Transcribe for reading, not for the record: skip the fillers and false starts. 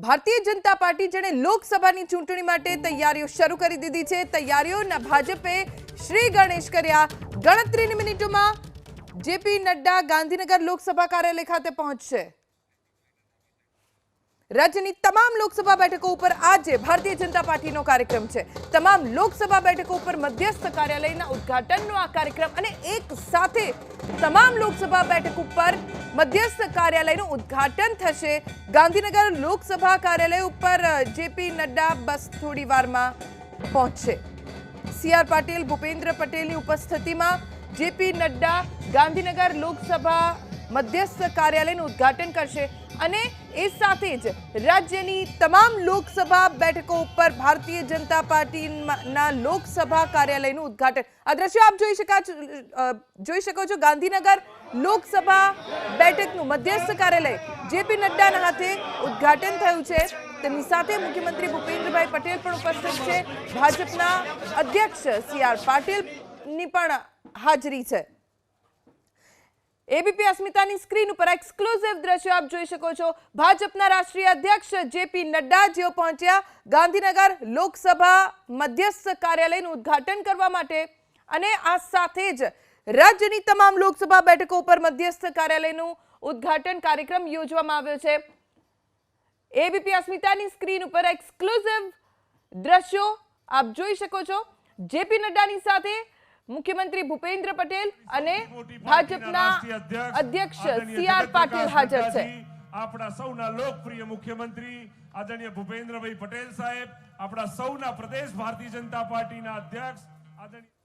Bharatiya Janata party જેણે લોકસભાની ચૂંટણી માટે તૈયારીઓ શરૂ કરી દીધી છે। તૈયારીઓના ભાજપે શ્રી ગણેશ કર્યા। ગણતરીની મિનિટોમાં જેપી નડ્ડા ગાંધીનગર લોકસભા કાર્યાલય ખાતે પહોંચશે। રાજ્યની તમામ લોકસભા બેઠકો ઉપર આજે ભારતીય જનતા પાર્ટીનો કાર્યક્રમ છે। તમામ લોકસભા બેઠકો ઉપર મધ્યસ્થ કાર્યાલયના ઉદ્ઘાટનનો આ કાર્યક્રમ અને એક સાથે તમામ લોકસભા બેઠક ઉપર મધ્યસ્થ કાર્યાલયનું ઉદ્ઘાટન થશે। ગાંધીનગર લોકસભા કાર્યાલય ઉપર જેપી નડ્ડા બસ થોડી વારમાં પહોંચશે। સીઆર પાટીલ ભૂપેન્દ્ર પટેલની ઉપસ્થિતિમાં જેપી નડ્ડા ગાંધીનગર લોકસભા મધ્યસ્થ કાર્યાલયનું ઉદ્ઘાટન કરશે અને એ સાથે જ રાજ્યની તમામ લોકસભા બેઠકો ઉપર ભારતીય જનતા પાર્ટીના લોકસભા કાર્યાલયનું ઉદ્ઘાટન। આ દ્રશ્યો આપ જોઈ શકો છો। ગાંધીનગર લોકસભા બેઠકનું મધ્યસ્થ કાર્યાલય જેપી નડ્ડાના હાથે ઉદ્ઘાટન થયું છે। તેમની સાથે મુખ્યમંત્રી ભૂપેન્દ્રભાઈ પટેલ પણ ઉપસ્થિત છે। ભાજપના અધ્યક્ષ સીઆર પાટીલની પણ હાજરી છે। एबीपी अस्मितानी स्क्रीन पर एक्सक्लूसिव दृश्य आप જોઈ શકો છો। ભાજપના રાષ્ટ્રીય અધ્યક્ષ જેપી નડ્ડા જેઓ પહોંચ્યા ગાંધીનગર લોકસભા મધ્યસ્થ કાર્યાલયનું ઉદ્ઘાટન કરવા માટે અને આ સાથે જ રાજ્યની તમામ લોકસભા બેઠકો ઉપર મધ્યસ્થ કાર્યાલયનું ઉદ્ઘાટન કાર્યક્રમ યોજવામાં આવ્યો છે। एबीपी अस्मिताની સ્ક્રીન ઉપર એક્સક્લૂસિવ દૃશ્યો આપ જોઈ શકો છો। જેપી નડ્ડાની સાથે मुख्यमंत्री भूपेन्द्र पटेल અને ભાજપના અધ્યક્ષ સીઆર પાટીલ હાજર છે। આપણા સૌના લોકપ્રિય મુખ્યમંત્રી આદરણીય ભૂપેન્દ્રભાઈ પટેલ સાહેબ, આપણા સૌના પ્રદેશ ભારતીય જનતા પાર્ટીના અધ્યક્ષ આદરણીય